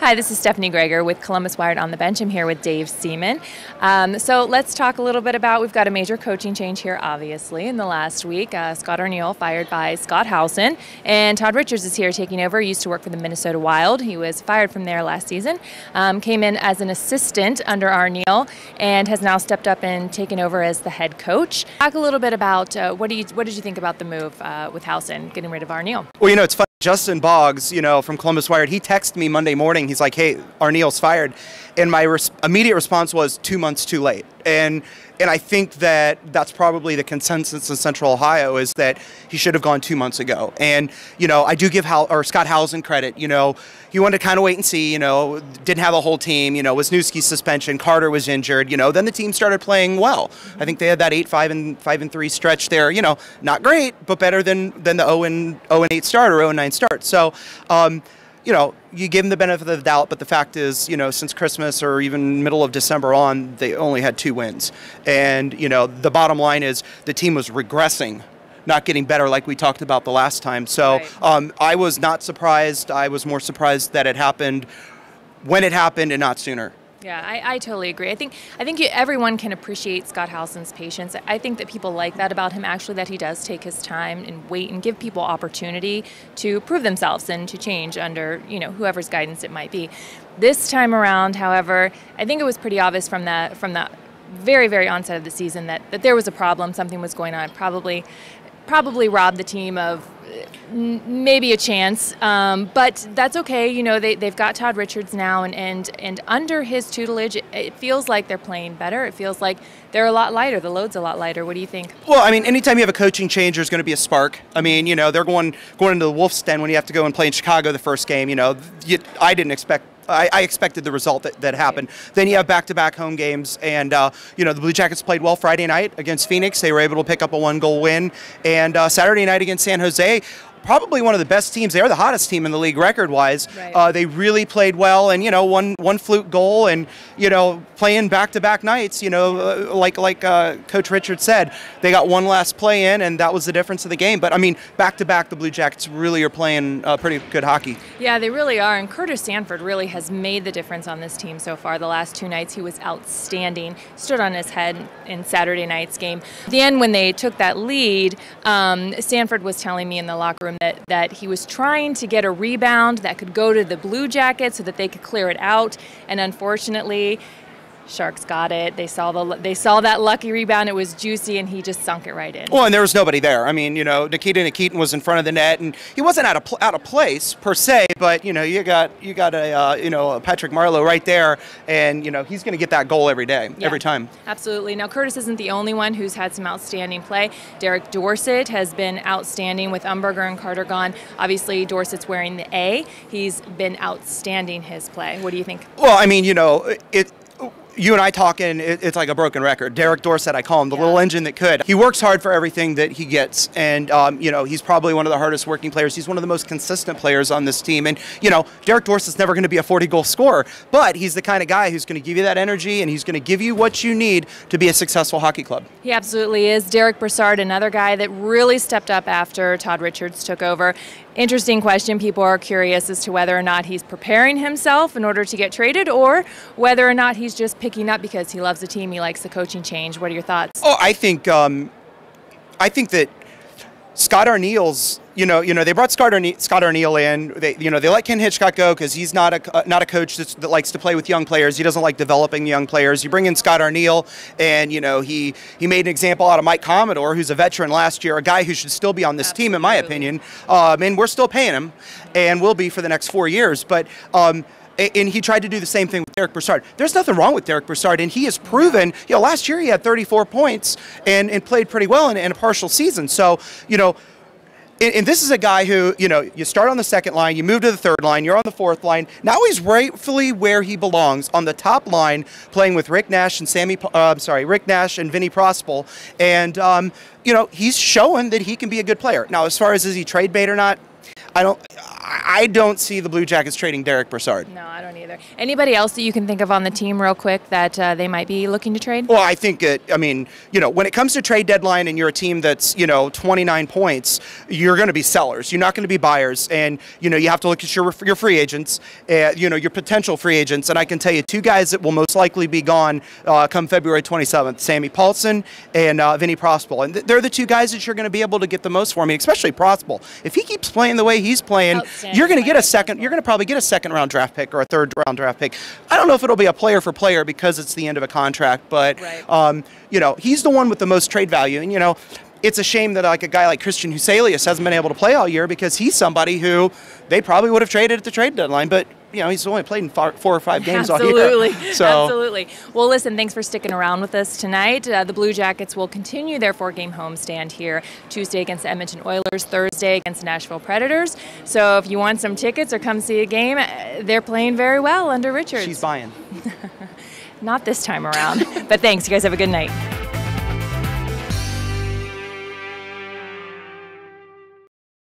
Hi, this is Stephanie Greegor with Columbus Wired on the Bench. I'm here with Dave Seaman. So let's talk a little bit about, we've got a major coaching change here, obviously, in the last week. Scott Arniel fired by Scott Howson, and Todd Richards is here taking over. He used to work for the Minnesota Wild. He was fired from there last season, came in as an assistant under Arniel, and has now stepped up and taken over as the head coach. Talk a little bit about what did you think about the move with Howson, getting rid of Arniel? Well, it's funny. Justin Boggs, from Columbus Wired, he texted me Monday morning. He's like, "Hey, Arniel's fired," and my immediate response was 2 months too late. And I think that's probably the consensus in Central Ohio, is that he should have gone 2 months ago. And I do give Scott Howson credit. He wanted to kind of wait and see. Didn't have a whole team. Wisniewski's suspension, Carter was injured. Then the team started playing well. I think they had that 8-5-3 stretch there. Not great, but better than the 0-8 start or 0-9 start. So, you give them the benefit of the doubt, but the fact is, since Christmas or even middle of December on, they only had 2 wins. And, the bottom line is the team was regressing, not getting better like we talked about the last time. So right. I was not surprised. I was more surprised that it happened when it happened and not sooner. Yeah, I totally agree. I think everyone can appreciate Scott Howson's patience. I think that people like that about him, actually, that he does take his time and wait and give people opportunity to prove themselves and to change under, whoever's guidance it might be. This time around, however, I think it was pretty obvious from the very, very onset of the season that there was a problem, something was going on, probably robbed the team of maybe a chance, but that's okay. They've got Todd Richards now, and under his tutelage, it feels like they're playing better. It feels like they're a lot lighter. The load's a lot lighter. What do you think? Well, anytime you have a coaching change, there's going to be a spark. They're going into the Wolf's Den when you have to go and play in Chicago the first game. I expected the result that happened. Then you have back-to-back home games, and the Blue Jackets played well Friday night against Phoenix. They were able to pick up a 1-goal win, and Saturday night against San Jose, probably one of the best teams. They are the hottest team in the league record-wise. Right. They really played well, and one fluke goal, and playing back-to-back nights. Like Coach Richards said, they got one last play in, and that was the difference of the game. But back-to-back, the Blue Jackets really are playing pretty good hockey. Yeah, they really are, and Curtis Sanford really has made the difference on this team so far. The last 2 nights, he was outstanding. Stood on his head in Saturday night's game. At the end, when they took that lead, Sanford was telling me in the locker room that he was trying to get a rebound that could go to the Blue Jackets so that they could clear it out, and unfortunately, Sharks got it. They saw that lucky rebound. It was juicy, and he just sunk it right in. Well, and there was nobody there. Nikita Nikitin was in front of the net, and he wasn't out of place per se. But you got a Patrick Marleau right there, and he's going to get that goal every day, every time. Absolutely. Now, Curtis isn't the only one who's had some outstanding play. Derek Dorsett has been outstanding with Umberger and Carter gone. Obviously, Dorsett's wearing the A. He's been outstanding his play. What do you think? Well, you and I talking, it's like a broken record. Derek Dorsett, I call him the little engine that could. He works hard for everything that he gets, and he's probably one of the hardest working players. He's one of the most consistent players on this team, and Derek Dorsett's never going to be a 40-goal scorer, but he's the kind of guy who's going to give you that energy, and he's going to give you what you need to be a successful hockey club. He absolutely is. Derick Brassard, another guy that really stepped up after Todd Richards took over. Interesting question. People are curious as to whether or not he's preparing himself in order to get traded, or whether or not he's just picking up because he loves the team, he likes the coaching change. What are your thoughts? Oh, I think that Scott Arniel's, they brought Scott Arniel in. They let Ken Hitchcock go because he's not a coach that likes to play with young players. He doesn't like developing young players. You bring in Scott Arniel, and he made an example out of Mike Commodore, who's a veteran last year, a guy who should still be on this team, in my opinion. And we're still paying him, and will be for the next 4 years. But and he tried to do the same thing with Derick Brassard. There's nothing wrong with Derick Brassard, and he has proven, last year he had 34 points and played pretty well in a partial season. So, and this is a guy who, you start on the second line, you move to the third line, you're on the fourth line. Now he's rightfully where he belongs, on the top line, playing with Rick Nash and Vinny Prospal. And, he's showing that he can be a good player. Now, as far as is he trade bait or not, I don't see the Blue Jackets trading Derick Brassard. No, I don't either. Anybody else that you can think of on the team real quick that they might be looking to trade? Well, I think when it comes to trade deadline and you're a team that's, 29 points, you're going to be sellers. You're not going to be buyers. And, you have to look at your free agents, your potential free agents. And I can tell you two guys that will most likely be gone come February 27th, Sammy Paulson and Vinny Prospal. And they're the two guys that you're going to be able to get the most for me, especially Prospal. If he keeps playing the way he's playing, you're going to get you're going to probably get a second round draft pick or a third round draft pick. I don't know if it'll be a player for player because it's the end of a contract, but he's the one with the most trade value. And it's a shame that a guy like Christian Huselius hasn't been able to play all year because he's somebody who they probably would have traded at the trade deadline, but he's only played in 4 or 5 games all year. So. Absolutely. Well, listen, thanks for sticking around with us tonight. The Blue Jackets will continue their 4-game homestand here Tuesday against the Edmonton Oilers, Thursday against the Nashville Predators. So if you want some tickets or come see a game, they're playing very well under Richards. She's buying. Not this time around. But thanks. You guys have a good night.